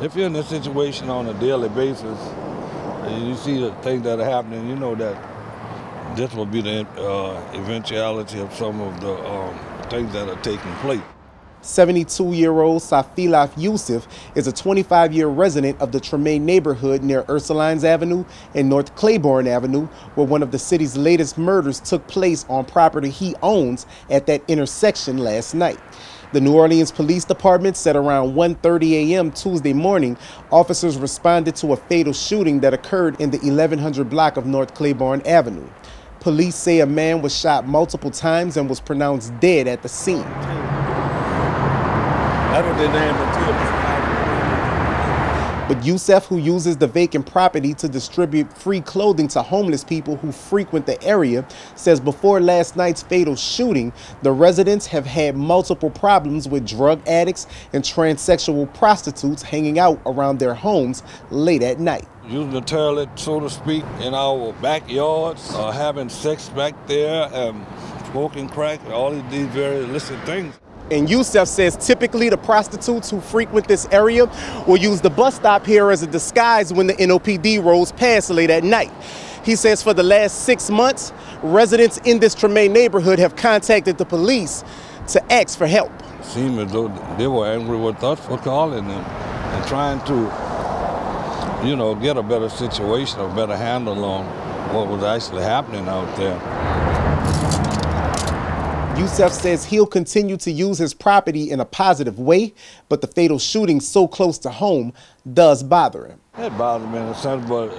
If you're in this situation on a daily basis, and you see the things that are happening, you know that this will be the eventuality of some of the things that are taking place. 72-year-old Safilaf Yusuf is a 25-year resident of the Treme neighborhood near Ursulines Avenue and North Claiborne Avenue, where one of the city's latest murders took place on property he owns at that intersection last night. The New Orleans Police Department said around 1:30 a.m. Tuesday morning, officers responded to a fatal shooting that occurred in the 1100 block of North Claiborne Avenue. Police say a man was shot multiple times and was pronounced dead at the scene. That's what they named it too. But Yusuf, who uses the vacant property to distribute free clothing to homeless people who frequent the area, says before last night's fatal shooting, the residents have had multiple problems with drug addicts and transsexual prostitutes hanging out around their homes late at night. Using the toilet, so to speak, in our backyards, having sex back there, smoking crack, all of these very illicit things. And Yusuf says typically the prostitutes who frequent this area will use the bus stop here as a disguise when the NOPD rolls past late at night. He says for the last 6 months, residents in this Treme neighborhood have contacted the police to ask for help. It seemed as though they were angry with us for calling them and trying to, you know, get a better situation, a better handle on what was actually happening out there. Yusuf says he'll continue to use his property in a positive way, but the fatal shooting so close to home does bother him. It bothers me in a sense, but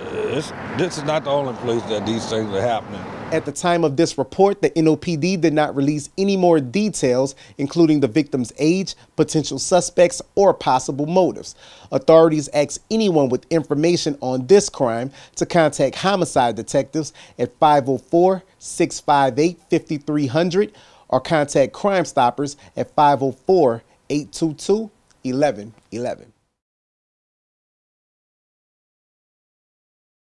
this is not the only place that these things are happening. At the time of this report, the NOPD did not release any more details, including the victim's age, potential suspects, or possible motives. Authorities asked anyone with information on this crime to contact homicide detectives at 504-658-5300 or contact Crime Stoppers at 504-822-1111.